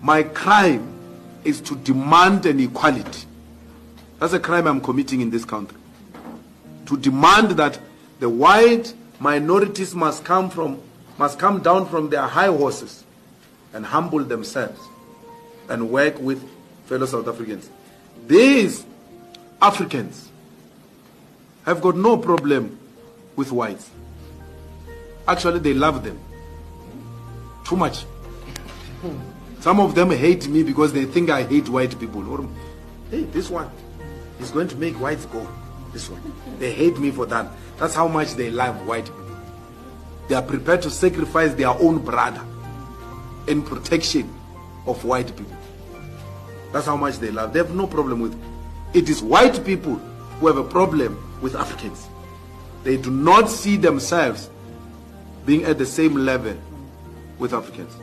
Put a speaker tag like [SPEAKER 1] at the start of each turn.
[SPEAKER 1] My crime is to demand an equality. That's a crime I'm committing in this country. To demand that the white minorities must come down from their high horses and humble themselves and work with fellow South Africans. These Africans have got no problem with whites. Actually, they love them too much. Some of them hate me because they think I hate white people. Or, hey, this one is going to make whites go. This one. They hate me for that. That's how much they love white people. They are prepared to sacrifice their own brother in protection of white people. That's how much they love. They have no problem with it. It is white people who have a problem with Africans. They do not see themselves being at the same level with Africans.